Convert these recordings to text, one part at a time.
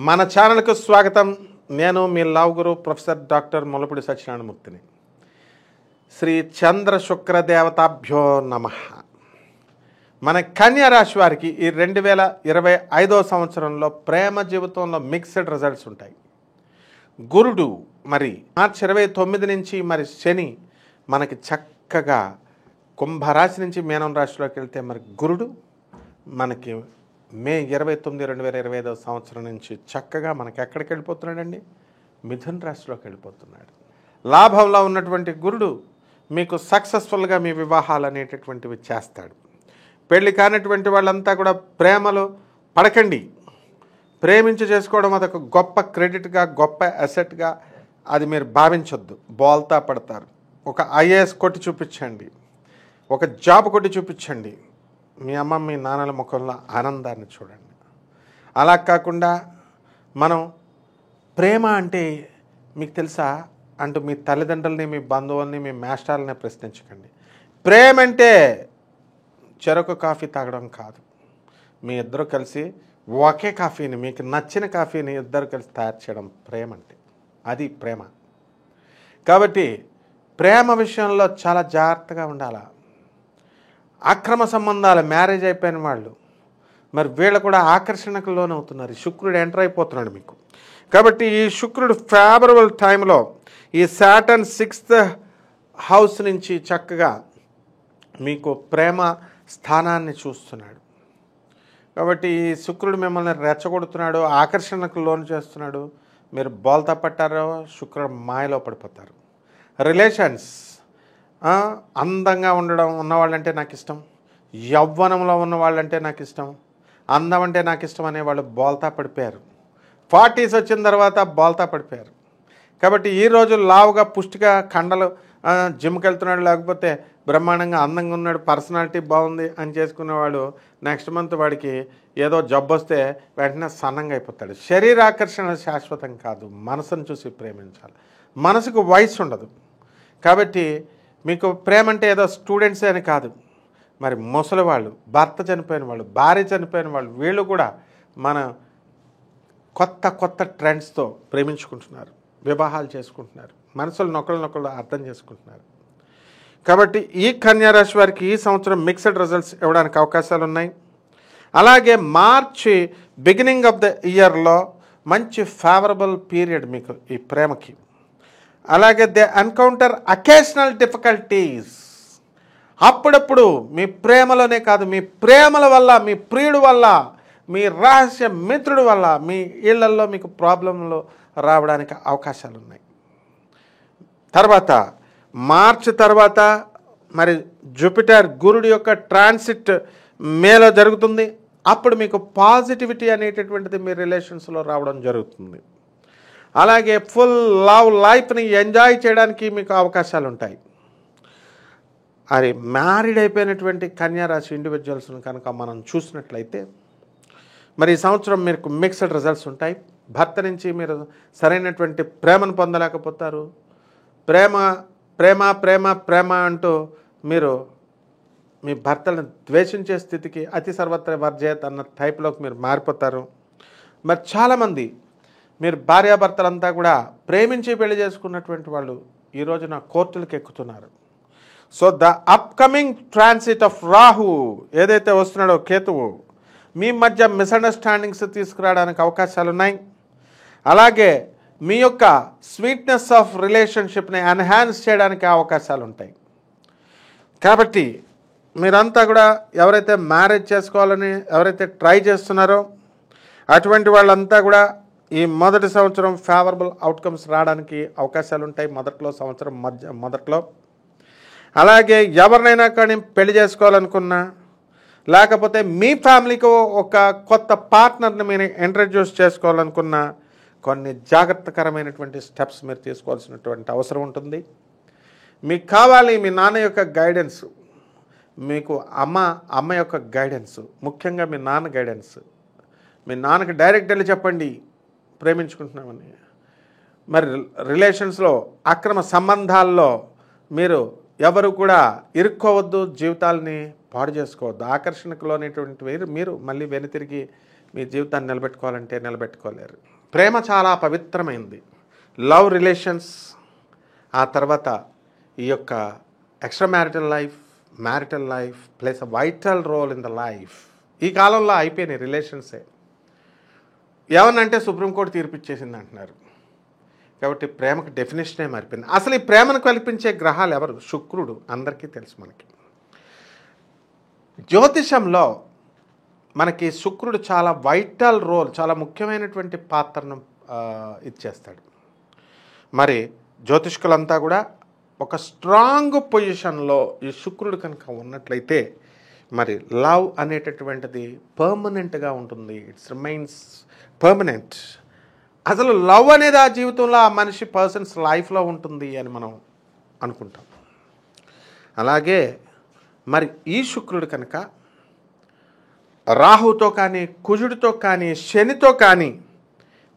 మన ఛానల్కు స్వాగతం. నేను మీ లవ్ గురు ప్రొఫెసర్ డాక్టర్ ముల్లపూడి సత్యనారాయణమూర్తిని. శ్రీ చంద్ర శుక్ర దేవతాభ్యో నమః. మన కన్యా రాశి వారికి ఈ 2025వ సంవత్సరంలో ప్రేమ జీవితంలో మిక్స్డ్ రిజల్ట్స్ ఉంటాయి. గురుడు మరి మార్చి 29 నుంచి మరి శని మనకి చక్కగా కుంభరాశి నుంచి మీనం రాశిలోకి వెళ్తే మరి గురుడు మనకి మే 29, 2025వ సంవత్సరం నుంచి చక్కగా మనకి ఎక్కడికి వెళ్ళిపోతున్నాడండి? మిథున రాశిలోకి వెళ్ళిపోతున్నాడు. లాభంలో ఉన్నటువంటి గురుడు మీకు సక్సెస్ఫుల్గా మీ వివాహాలు అనేటటువంటివి చేస్తాడు. పెళ్లి కానటువంటి వాళ్ళంతా కూడా ప్రేమలో పడకండి. ప్రేమించి చేసుకోవడం అదొక గొప్ప క్రెడిట్గా, గొప్ప అసెట్గా అది మీరు భావించొద్దు. బోల్తా పడతారు. ఒక ఐఏఎస్ కొట్టి చూపించండి, ఒక జాబ్ కొట్టి చూపించండి, మీ అమ్మ మీ నాన్నల ముఖంలో ఆనందాన్ని చూడండి. అలా కాకుండా మనం ప్రేమ అంటే మీకు తెలుసా అంటూ మీ తల్లిదండ్రులని, మీ బంధువుల్ని, మీ మాస్టర్లని ప్రశ్నించకండి. ప్రేమ అంటే చెరకు కాఫీ తాగడం కాదు. మీ ఇద్దరు కలిసి ఒకే కాఫీని, మీకు నచ్చిన కాఫీని ఇద్దరు కలిసి తయారు చేయడం ప్రేమ అంటే. అది ప్రేమ. కాబట్టి ప్రేమ విషయంలో చాలా జాగ్రత్తగా ఉండాలి. అక్రమ సంబంధాలు, మ్యారేజ్ అయిపోయిన వాళ్ళు మరి వీళ్ళు కూడా ఆకర్షణకు లోనవుతున్నారు. శుక్రుడు ఎంటర్ అయిపోతున్నాడు మీకు. కాబట్టి ఈ శుక్రుడు ఫేవరబుల్ టైంలో ఈ సాటర్న్ 6th హౌస్ నుంచి చక్కగా మీకు ప్రేమ స్థానాన్ని చూస్తున్నాడు. కాబట్టి ఈ శుక్రుడు మిమ్మల్ని రెచ్చగొడుతున్నాడు, ఆకర్షణకు లోను చేస్తున్నాడు. మీరు బోల్తా పట్టారో శుక్రుడు మాయలో పడిపోతారు. రిలేషన్స్ అందంగా ఉన్నవాళ్ళంటే నాకు ఇష్టం, యవ్వనంలో ఉన్నవాళ్ళంటే నాకు ఇష్టం, అందం అంటే నాకు ఇష్టం అనేవాళ్ళు బోల్తా పడిపోయారు. 40s వచ్చిన తర్వాత బోల్తా పడిపోయారు. కాబట్టి ఈ రోజు లావుగా పుష్టిగా కండలు జిమ్కి వెళ్తున్నాడు, లేకపోతే బ్రహ్మాండంగా అందంగా ఉన్నాడు, పర్సనాలిటీ బాగుంది అని చేసుకునేవాడు నెక్స్ట్ మంత్ వాడికి ఏదో జబ్బు వస్తే వెంటనే సన్నంగా అయిపోతాడు. శరీరాకర్షణ శాశ్వతం కాదు. మనసును చూసి ప్రేమించాలి. మనసుకు వయసు ఉండదు. కాబట్టి మీకు ప్రేమ అంటే ఏదో స్టూడెంట్సే అని కాదు. మరి ముసలి వాళ్ళు, భర్త చనిపోయిన వాళ్ళు, భార్య చనిపోయిన వాళ్ళు, వీళ్ళు కూడా మన కొత్త ట్రెండ్స్తో ప్రేమించుకుంటున్నారు, వివాహాలు చేసుకుంటున్నారు, మనసులు నొక్కళ్ళు అర్థం చేసుకుంటున్నారు. కాబట్టి ఈ కన్యా రాశి వారికి ఈ సంవత్సరం మిక్స్డ్ రిజల్ట్స్ ఇవ్వడానికి అవకాశాలు ఉన్నాయి. అలాగే మార్చి బిగినింగ్ ఆఫ్ ద ఇయర్లో మంచి ఫేవరబుల్ పీరియడ్ మీకు ఈ ప్రేమకి. అలాగే దే ఎన్కౌంటర్ అకేషనల్ డిఫికల్టీస్. అప్పుడప్పుడు మీ ప్రేమలోనే కాదు, మీ ప్రేమల వల్ల, మీ ప్రియుడు వల్ల, మీ రహస్య మిత్రుడు వల్ల మీ ఇళ్లల్లో మీకు ప్రాబ్లంలు రావడానికి అవకాశాలు ఉన్నాయి. తర్వాత మార్చి తర్వాత మరి జూపిటర్ గురుడు యొక్క ట్రాన్సిట్ మేలో జరుగుతుంది. అప్పుడు మీకు పాజిటివిటీ అనేటటువంటిది మీ రిలేషన్స్లో రావడం జరుగుతుంది. అలాగే ఫుల్ లవ్ లైఫ్ని ఎంజాయ్ చేయడానికి మీకు అవకాశాలు ఉంటాయి. అది మ్యారీడ్ అయిపోయినటువంటి కన్యారాశి ఇండివిజువల్స్ని కనుక మనం చూసినట్లయితే మరి ఈ సంవత్సరం మీకు మిక్స్డ్ రిజల్ట్స్ ఉంటాయి. భర్త నుంచి మీరు సరైనటువంటి ప్రేమను పొందలేకపోతారు. ప్రేమ ప్రేమ ప్రేమ ప్రేమ అంటూ మీరు మీ భర్తలను ద్వేషించే స్థితికి అతి సర్వత్ర వర్జేత్ అన్న టైప్లోకి మీరు మారిపోతారు. మరి చాలామంది మీరు భార్యాభర్తలంతా కూడా ప్రేమించి పెళ్లి చేసుకున్నటువంటి వాళ్ళు ఈ రోజున కోర్టులకు ఎక్కుతున్నారు. So the upcoming transit of Rahu ఏదైతే వస్తున్నాడో, కేతువు, మీ మధ్య మిస్అండర్స్టాండింగ్స్ తీసుకురావడానికి అవకాశాలు ఉన్నాయి. అలాగే మీ యొక్క స్వీట్నెస్ ఆఫ్ రిలేషన్షిప్ని ఎన్హాన్స్ చేయడానికి అవకాశాలు ఉంటాయి. కాబట్టి మీరంతా కూడా ఎవరైతే మ్యారేజ్ చేసుకోవాలని ఎవరైతే ట్రై చేస్తున్నారో అటువంటి వాళ్ళంతా కూడా ఈ మొదటి సంవత్సరం ఫేవరబుల్ అవుట్కమ్స్ రావడానికి అవకాశాలు ఉంటాయి. సంవత్సరం మొదట్లో అలాగే ఎవరినైనా కానీ పెళ్లి చేసుకోవాలనుకున్నా, లేకపోతే మీ ఫ్యామిలీకి ఒక కొత్త పార్ట్నర్ని మీరు ఇంట్రడ్యూస్ చేసుకోవాలనుకున్నా కొన్ని జాగ్రత్తకరమైనటువంటి స్టెప్స్ మీరు తీసుకోవాల్సినటువంటి అవసరం ఉంటుంది. మీకు కావాలి మీ నాన్న యొక్క గైడెన్స్, మీకు అమ్మ యొక్క గైడెన్స్, ముఖ్యంగా మీ నాన్న గైడెన్స్. మీ నాన్నకి డైరెక్ట్ వెళ్ళి చెప్పండి ప్రేమించుకుంటున్నామని. మరి రిలేషన్స్లో అక్రమ సంబంధాల్లో మీరు ఎవరు కూడా ఇరుక్కోవద్దు, జీవితాలని పాడు చేసుకోవద్దు. ఆకర్షణకు లోనేటువంటి మీరు మళ్ళీ వెనుతిరిగి మీ జీవితాన్ని నిలబెట్టుకోవాలంటే నిలబెట్టుకోలేరు. ప్రేమ చాలా పవిత్రమైంది. లవ్ రిలేషన్స్, ఆ తర్వాత ఈ యొక్క extramarital life plays a vital role in the life. ఈ కాలంలో అయిపోయినాయి రిలేషన్సే. ఏమనంటే సుప్రీంకోర్టు తీర్పిచ్చేసింది అంటున్నారు. కాబట్టి ప్రేమకు డెఫినేషనే మారిపోయింది. అసలు ఈ ప్రేమను కల్పించే గ్రహాలు ఎవరు? శుక్రుడు. అందరికీ తెలుసు మనకి. జ్యోతిషంలో మనకి శుక్రుడు చాలా వైటల్ రోల్, చాలా ముఖ్యమైనటువంటి పాత్రను ఇచ్చేస్తాడు. మరి జ్యోతిష్కులంతా కూడా ఒక స్ట్రాంగ్ పొజిషన్లో ఈ శుక్రుడు కనుక ఉన్నట్లయితే మరి లవ్ అనేటటువంటిది పర్మనెంట్గా ఉంటుంది. It's remains permanent. అసలు లవ్ అనేది ఆ జీవితంలో ఆ మనిషి పర్సన్స్ లైఫ్లో ఉంటుంది అని మనం అనుకుంటాం. అలాగే మరి ఈ శుక్రుడు కనుక రాహుతో కానీ, కుజుడితో కానీ, శనితో కానీ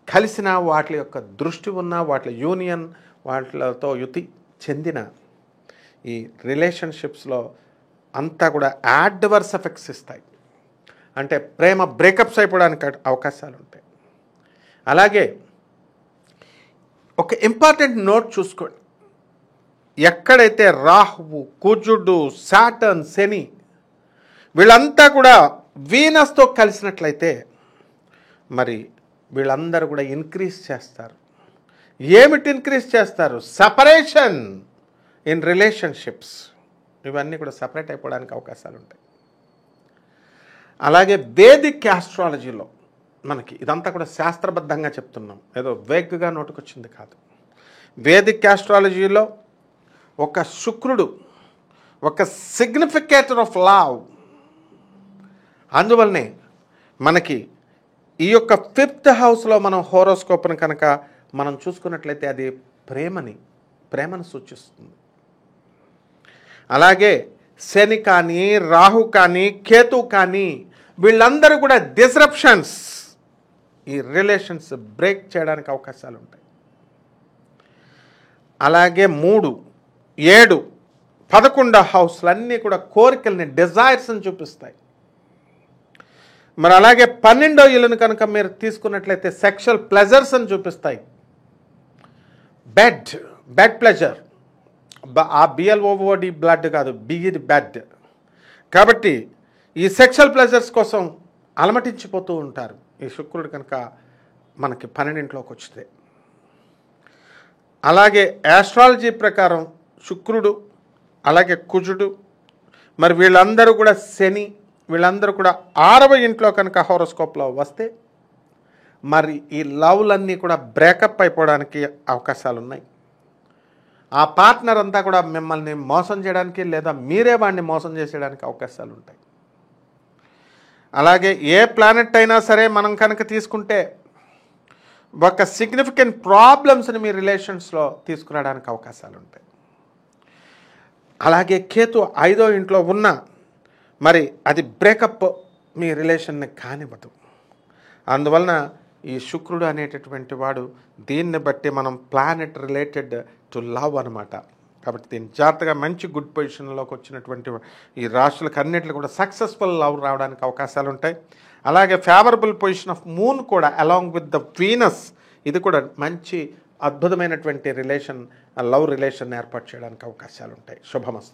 కలిసిన, వాటి యొక్క దృష్టి ఉన్న, వాటి యూనియన్, వాటితో యుతి చెందిన ఈ రిలేషన్షిప్స్లో అంతా కూడా యాడ్వర్స్ ఎఫెక్ట్స్ ఇస్తాయి. అంటే ప్రేమ బ్రేకప్స్ అయిపోవడానికి అవకాశాలు ఉంటాయి. అలాగే ఒక ఇంపార్టెంట్ నోట్ చూసుకోండి. ఎక్కడైతే రాహువు, కుజుడు, సాటర్న్, శని వీళ్ళంతా కూడా వీనస్తో కలిసినట్లయితే మరి వీళ్ళందరూ కూడా ఇంక్రీజ్ చేస్తారు. ఏమిటి ఇంక్రీజ్ చేస్తారు? Separation in relationships. ఇవన్నీ కూడా సపరేట్ అయిపోవడానికి అవకాశాలు ఉంటాయి. అలాగే వేదిక్ ఆస్ట్రాలజీలో మనకి ఇదంతా కూడా శాస్త్రబద్ధంగా చెప్తున్నాం, ఏదో వేగ్గా నోటుకొచ్చింది కాదు. వేదిక్ ఆస్ట్రాలజీలో ఒక శుక్రుడు ఒక సిగ్నిఫికేటర్ ఆఫ్ లవ్. అందువల్లనే మనకి ఈ యొక్క 5th హౌస్లో మనం హోరోస్కోప్ని కనుక మనం చూసుకున్నట్లయితే అది ప్రేమను సూచిస్తుంది. అలాగే శని కానీ, రాహు కానీ, కేతు కానీ వీళ్ళందరూ కూడా డిస్రప్షన్స్, ఈ రిలేషన్స్ బ్రేక్ చేయడానికి అవకాశాలు ఉంటాయి. అలాగే 3, 7, 11 హౌస్లన్నీ కూడా కోరికల్ని, డిజైర్స్ని చూపిస్తాయి. మరి అలాగే 12వ ఇల్లును కనుక మీరు తీసుకున్నట్లయితే సెక్షువల్ ప్లెజర్స్ అని చూపిస్తాయి. బెడ్ ప్లెజర్, ఆ BLOOD బ్లడ్ కాదు, బెడ్. కాబట్టి ఈ సెక్షువల్ ప్లెజర్స్ కోసం అలమటించిపోతూ ఉంటారు ఈ శుక్రుడు కనుక మనకి 12ఇంట్లోకి వచ్చితే. అలాగే ఆస్ట్రాలజీ ప్రకారం శుక్రుడు, అలాగే కుజుడు, మరి వీళ్ళందరూ కూడా శని, వీళ్ళందరూ కూడా 6వ ఇంట్లో కనుక హోరోస్కోప్లో వస్తే మరి ఈ లవ్లన్నీ కూడా బ్రేకప్ అయిపోవడానికి అవకాశాలు ఉన్నాయి. ఆ పార్ట్నర్ అంతా కూడా మిమ్మల్ని మోసం చేయడానికి, లేదా మీరే వాడిని మోసం చేసేయడానికి అవకాశాలు ఉంటాయి. అలాగే ఏ ప్లానెట్ అయినా సరే మనం కనుక తీసుకుంటే ఒక సిగ్నిఫికెంట్ ప్రాబ్లమ్స్ని మీ రిలేషన్స్లో తీసుకురావడానికి అవకాశాలు ఉంటాయి. అలాగే కేతు 5వ ఇంట్లో ఉన్న మరి అది బ్రేకప్ మీ రిలేషన్ని కానివ్వదు. అందువలన ఈ శుక్రుడు అనేటటువంటి వాడు, దీన్ని బట్టి మనం ప్లానెట్ రిలేటెడ్ టు లవ్ అనమాట. కాబట్టి దీన్ని జాగ్రత్తగా మంచి గుడ్ పొజిషన్లోకి వచ్చినటువంటి ఈ రాశులకు అన్నింటిలో కూడా సక్సెస్ఫుల్ లవ్ రావడానికి అవకాశాలు ఉంటాయి. అలాగే ఫేవరబుల్ పొజిషన్ ఆఫ్ మూన్ కూడా అలాంగ్ విత్ ద వీనస్, ఇది కూడా మంచి అద్భుతమైనటువంటి లవ్ రిలేషన్ ఏర్పాటు చేయడానికి అవకాశాలు ఉంటాయి. శుభమస్తు.